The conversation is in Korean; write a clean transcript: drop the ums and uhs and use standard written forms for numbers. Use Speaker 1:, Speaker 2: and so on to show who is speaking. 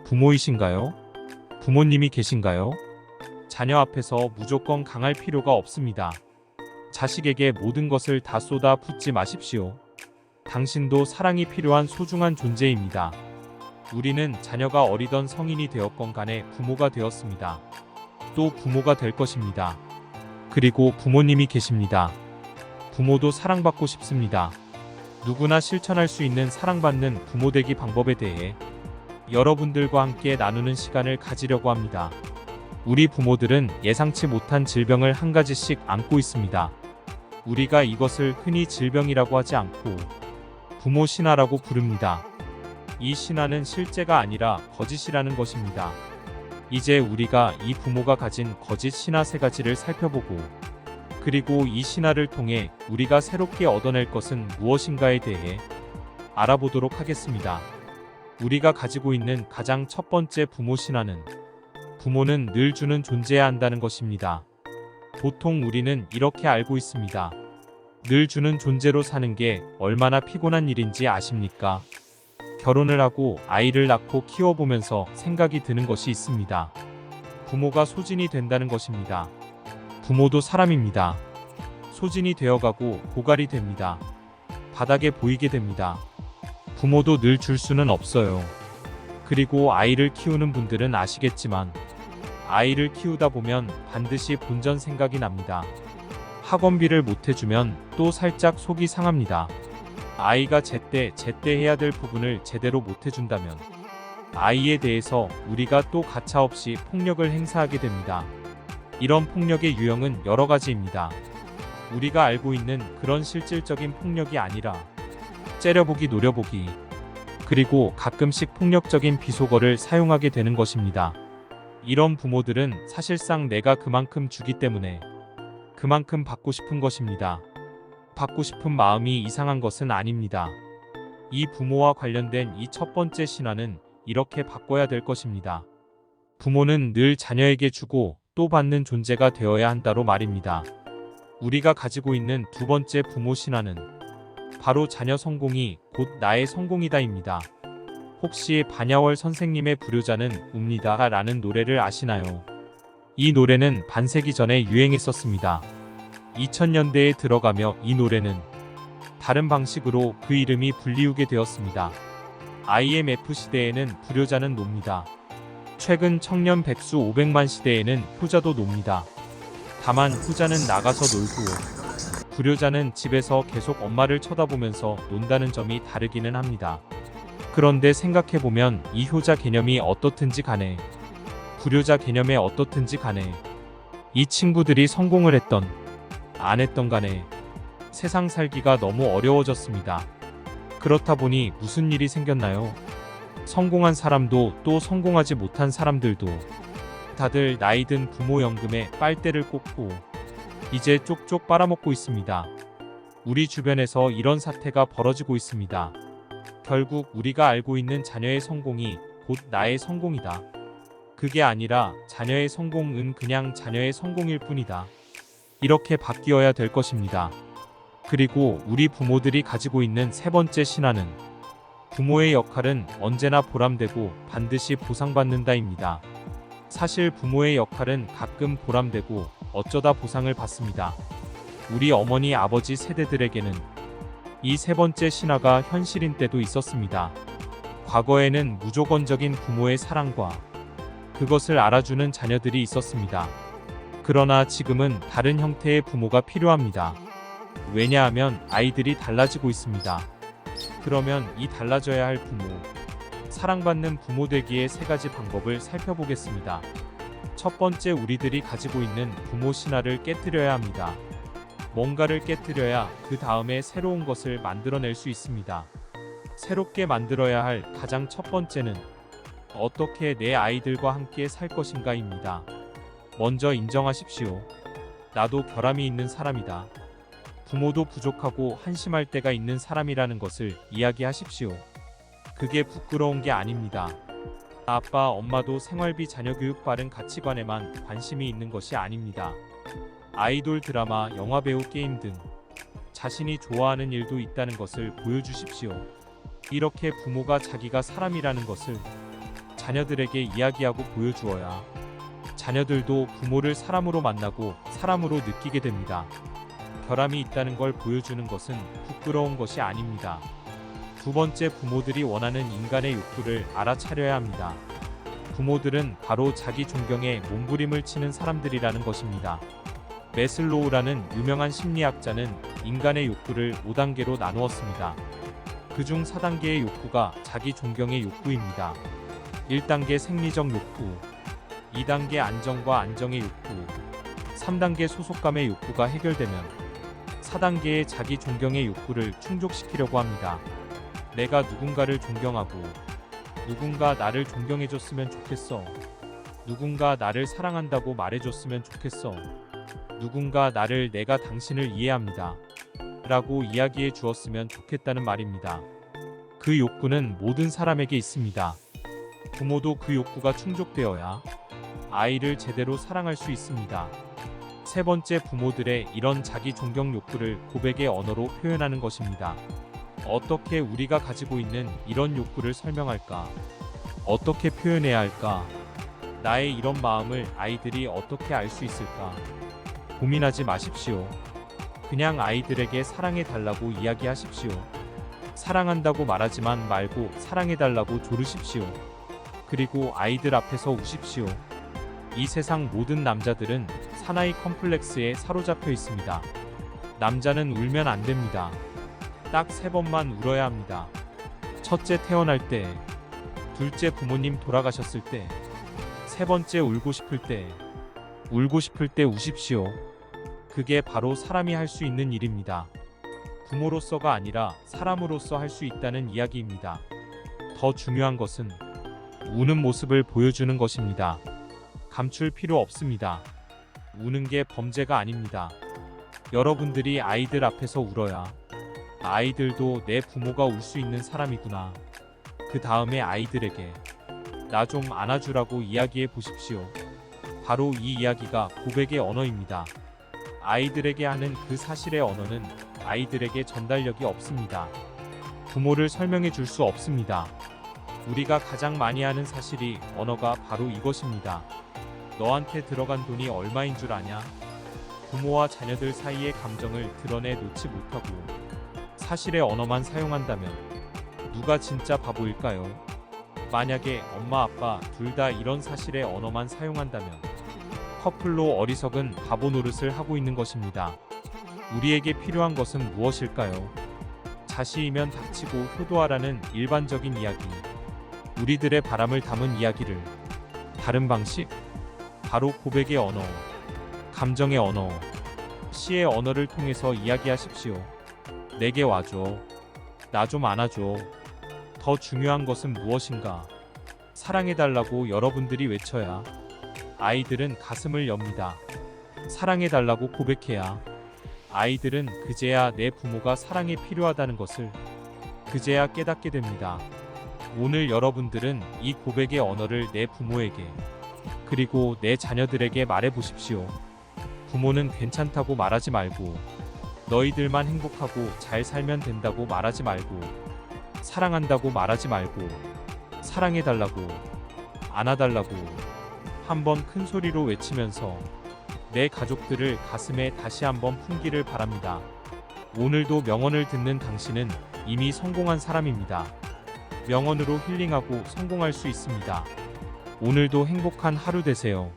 Speaker 1: 부모이신가요? 부모님이 계신가요? 자녀 앞에서 무조건 강할 필요가 없습니다. 자식에게 모든 것을 다 쏟아 붓지 마십시오. 당신도 사랑이 필요한 소중한 존재입니다. 우리는 자녀가 어리던 성인이 되었건 간에 부모가 되었습니다. 또 부모가 될 것입니다. 그리고 부모님이 계십니다. 부모도 사랑받고 싶습니다. 누구나 실천할 수 있는 사랑받는 부모 되기 방법에 대해 여러분들과 함께 나누는 시간을 가지려고 합니다. 우리 부모들은 예상치 못한 질병을 한 가지씩 안고 있습니다. 우리가 이것을 흔히 질병이라고 하지 않고 부모 신화라고 부릅니다. 이 신화는 실제가 아니라 거짓이라는 것입니다. 이제 우리가 이 부모가 가진 거짓 신화 세 가지를 살펴보고, 그리고 이 신화를 통해 우리가 새롭게 얻어낼 것은 무엇인가에 대해 알아보도록 하겠습니다. 우리가 가지고 있는 가장 첫 번째 부모 신화는 부모는 늘 주는 존재해야 한다는 것입니다. 보통 우리는 이렇게 알고 있습니다. 늘 주는 존재로 사는 게 얼마나 피곤한 일인지 아십니까? 결혼을 하고 아이를 낳고 키워보면서 생각이 드는 것이 있습니다. 부모가 소진이 된다는 것입니다. 부모도 사람입니다. 소진이 되어가고 고갈이 됩니다. 바닥에 보이게 됩니다. 부모도 늘 줄 수는 없어요. 그리고 아이를 키우는 분들은 아시겠지만 아이를 키우다 보면 반드시 본전 생각이 납니다. 학원비를 못 해주면 또 살짝 속이 상합니다. 아이가 제때 해야 될 부분을 제대로 못 해준다면 아이에 대해서 우리가 또 가차없이 폭력을 행사하게 됩니다. 이런 폭력의 유형은 여러 가지입니다. 우리가 알고 있는 그런 실질적인 폭력이 아니라 째려보기, 노려보기, 그리고 가끔씩 폭력적인 비속어를 사용하게 되는 것입니다. 이런 부모들은 사실상 내가 그만큼 주기 때문에 그만큼 받고 싶은 것입니다. 받고 싶은 마음이 이상한 것은 아닙니다. 이 부모와 관련된 이 첫 번째 신화는 이렇게 바꿔야 될 것입니다. 부모는 늘 자녀에게 주고 또 받는 존재가 되어야 한다로 말입니다. 우리가 가지고 있는 두 번째 부모 신화는 바로 자녀 성공이 곧 나의 성공이다입니다. 혹시 반야월 선생님의 불효자는 웁니다 라는 노래를 아시나요? 이 노래는 반세기 전에 유행했었습니다. 2000년대에 들어가며 이 노래는 다른 방식으로 그 이름이 불리우게 되었습니다. IMF 시대에는 불효자는 놉니다. 최근 청년 백수 500만 시대에는 효자도 놉니다. 다만 효자는 나가서 놀고 불효자는 집에서 계속 엄마를 쳐다보면서 논다는 점이 다르기는 합니다. 그런데 생각해보면 이 효자 개념이 어떻든지 간에 불효자 개념에 어떻든지 간에 이 친구들이 성공을 했던 안 했던 간에 세상 살기가 너무 어려워졌습니다. 그렇다 보니 무슨 일이 생겼나요? 성공한 사람도 또 성공하지 못한 사람들도 다들 나이든 부모 연금에 빨대를 꽂고 이제 쪽쪽 빨아먹고 있습니다. 우리 주변에서 이런 사태가 벌어지고 있습니다. 결국 우리가 알고 있는 자녀의 성공이 곧 나의 성공이다. 그게 아니라 자녀의 성공은 그냥 자녀의 성공일 뿐이다. 이렇게 바뀌어야 될 것입니다. 그리고 우리 부모들이 가지고 있는 세 번째 신화는 부모의 역할은 언제나 보람되고 반드시 보상받는다입니다. 사실 부모의 역할은 가끔 보람되고 어쩌다 보상을 받습니다. 우리 어머니 아버지 세대들에게는 이 세 번째 신화가 현실인 때도 있었습니다. 과거에는 무조건적인 부모의 사랑과 그것을 알아주는 자녀들이 있었습니다. 그러나 지금은 다른 형태의 부모가 필요합니다. 왜냐하면 아이들이 달라지고 있습니다. 그러면 이 달라져야 할 부모, 사랑받는 부모 되기의 세 가지 방법을 살펴보겠습니다. 첫 번째, 우리들이 가지고 있는 부모 신화를 깨뜨려야 합니다. 뭔가를 깨뜨려야 그 다음에 새로운 것을 만들어낼 수 있습니다. 새롭게 만들어야 할 가장 첫 번째는 어떻게 내 아이들과 함께 살 것인가입니다. 먼저 인정하십시오. 나도 결함이 있는 사람이다. 부모도 부족하고 한심할 때가 있는 사람이라는 것을 이야기하십시오. 그게 부끄러운 게 아닙니다. 아빠, 엄마도 생활비, 자녀교육, 바른 가치관에만 관심이 있는 것이 아닙니다. 아이돌, 드라마, 영화배우, 게임 등 자신이 좋아하는 일도 있다는 것을 보여주십시오. 이렇게 부모가 자기가 사람이라는 것을 자녀들에게 이야기하고 보여주어야 자녀들도 부모를 사람으로 만나고 사람으로 느끼게 됩니다. 결함이 있다는 걸 보여주는 것은 부끄러운 것이 아닙니다. 두 번째, 부모들이 원하는 인간의 욕구를 알아차려야 합니다. 부모들은 바로 자기 존경에 몸부림을 치는 사람들이라는 것입니다. 매슬로우라는 유명한 심리학자는 인간의 욕구를 5단계로 나누었습니다. 그중 4단계의 욕구가 자기 존경의 욕구입니다. 1단계 생리적 욕구, 2단계 안정과 안정의 욕구, 3단계 소속감의 욕구가 해결되면 4단계의 자기 존경의 욕구를 충족시키려고 합니다. 내가 누군가를 존경하고 누군가 나를 존경해줬으면 좋겠어. 누군가 나를 사랑한다고 말해줬으면 좋겠어. 누군가 나를 내가 당신을 이해합니다. 라고 이야기해 주었으면 좋겠다는 말입니다. 그 욕구는 모든 사람에게 있습니다. 부모도 그 욕구가 충족되어야 아이를 제대로 사랑할 수 있습니다. 세 번째, 부모들의 이런 자기 존경 욕구를 고백의 언어로 표현하는 것입니다. 어떻게 우리가 가지고 있는 이런 욕구를 설명할까? 어떻게 표현해야 할까? 나의 이런 마음을 아이들이 어떻게 알 수 있을까? 고민하지 마십시오. 그냥 아이들에게 사랑해달라고 이야기하십시오. 사랑한다고 말하지만 말고 사랑해달라고 조르십시오. 그리고 아이들 앞에서 우십시오. 이 세상 모든 남자들은 사나이 컴플렉스에 사로잡혀 있습니다. 남자는 울면 안 됩니다. 딱 3번만 울어야 합니다. 첫째, 태어날 때, 둘째, 부모님 돌아가셨을 때, 세 번째, 울고 싶을 때 우십시오. 그게 바로 사람이 할 수 있는 일입니다. 부모로서가 아니라 사람으로서 할 수 있다는 이야기입니다. 더 중요한 것은 우는 모습을 보여주는 것입니다. 감출 필요 없습니다. 우는 게 범죄가 아닙니다. 여러분들이 아이들 앞에서 울어야 아이들도 내 부모가 울 수 있는 사람이구나. 그 다음에 아이들에게 나 좀 안아주라고 이야기해 보십시오. 바로 이 이야기가 고백의 언어입니다. 아이들에게 하는 그 사실의 언어는 아이들에게 전달력이 없습니다. 부모를 설명해 줄 수 없습니다. 우리가 가장 많이 하는 사실이 언어가 바로 이것입니다. 너한테 들어간 돈이 얼마인 줄 아냐? 부모와 자녀들 사이의 감정을 드러내 놓지 못하고 사실의 언어만 사용한다면 누가 진짜 바보일까요? 만약에 엄마 아빠 둘 다 이런 사실의 언어만 사용한다면 커플로 어리석은 바보 노릇을 하고 있는 것입니다. 우리에게 필요한 것은 무엇일까요? 자시이면 닥치고 효도하라는 일반적인 이야기. 우리들의 바람을 담은 이야기를 다른 방식? 바로 고백의 언어, 감정의 언어, 시의 언어를 통해서 이야기하십시오. 내게 와줘. 나 좀 안아줘. 더 중요한 것은 무엇인가? 사랑해달라고 여러분들이 외쳐야 아이들은 가슴을 엽니다. 사랑해달라고 고백해야 아이들은 그제야 내 부모가 사랑이 필요하다는 것을 그제야 깨닫게 됩니다. 오늘 여러분들은 이 고백의 언어를 내 부모에게 그리고 내 자녀들에게 말해보십시오. 부모는 괜찮다고 말하지 말고 너희들만 행복하고 잘 살면 된다고 말하지 말고 사랑한다고 말하지 말고 사랑해달라고 안아달라고 한번 큰 소리로 외치면서 내 가족들을 가슴에 다시 한번 품기를 바랍니다. 오늘도 명언을 듣는 당신은 이미 성공한 사람입니다. 명언으로 힐링하고 성공할 수 있습니다. 오늘도 행복한 하루 되세요.